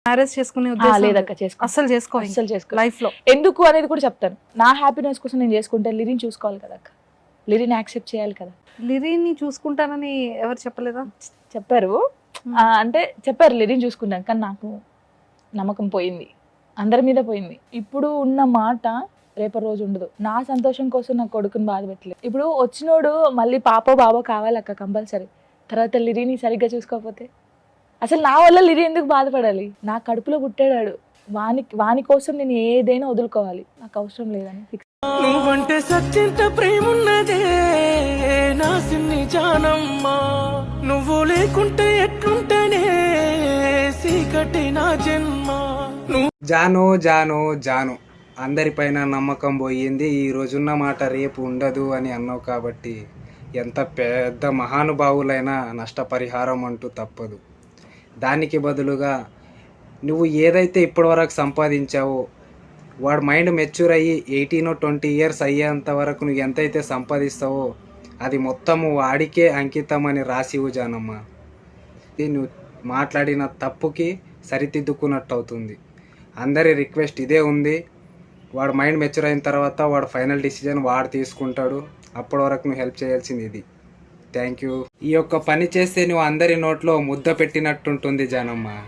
Marriage చేసుకునే ఉద్దేశం లేదక్క చేసుకో, అస్సలు అస్సలు చేసుకో. లైఫ్ లో ఎందుకు అనేది కూడా చెప్తాను. నా హ్యాపీనెస్ కోసం నేను చేసుకుంటే లిరిని చూసుకోవాలి కదా అక్క, లిరిని యాక్సెప్ట్ చేయాలి కదా. లిరీని చూసుకుంటానని ఎవరు చెప్పలేదా? చెప్పారు, అంటే చెప్పారు లిరిని చూసుకుంటాను, కానీ నాకు నమ్మకం పోయింది, అందరి మీద పోయింది. ఇప్పుడు ఉన్న మాట రేపటి రోజు ఉండదు. నా సంతోషం కోసం నా కొడుకుని బాధ పెట్టలేదు. ఇప్పుడు వచ్చినోడు మళ్ళీ పాపో బాబో కావాలక్క కంపల్సరీ. తర్వాత లిరిని సరిగ్గా చూసుకోకపోతే అసలు నా వల్ల లిరి ఎందుకు బాధపడాలి? నా కడుపులో పుట్టాడు, వాని కోసం నేను ఏదైనా వదులుకోవాలి, నాకు అవసరం లేదని ఫిక్స్. నువ్వంటే సత్యంత ప్రేమున్నదే నా సిన్ని జానమ్మా, నువ్వు లేకుంటే ఎట్లుంటేనే సీకటి నా జన్మ. జాను జాను జాను అందరిపైన నమ్మకం పోయింది. ఈ రోజున్న మాట రేపు ఉండదు అని అన్నావు కాబట్టి ఎంత పెద్ద మహానుభావులైనా నష్టపరిహారం అంటూ తప్పదు. దానికి బదులుగా నువ్వు ఏదైతే ఇప్పటివరకు సంపాదించావో, వాడు మైండ్ మెచ్యూర్ అయ్యి 18-20 ఇయర్స్ అయ్యేంత వరకు నువ్వు ఎంతైతే సంపాదిస్తావో అది మొత్తము వాడికే అంకితం అని రాసివు జానమ్మ. నువ్వు మాట్లాడిన తప్పుకి సరిదిద్దుకున్నట్టు అవుతుంది. అందరి రిక్వెస్ట్ ఇదే ఉంది, వాడు మైండ్ మెచ్యూర్ అయిన తర్వాత వాడు ఫైనల్ డిసిజన్ వాడు తీసుకుంటాడు. అప్పటి వరకు నువ్వు హెల్ప్ చేయాల్సింది ఇది. Thank you. ఈ యొక్క పని చేస్తే నువ్వు అందరి నోట్లో ముద్ద పెట్టినట్టుంటుంది జానమ్మ.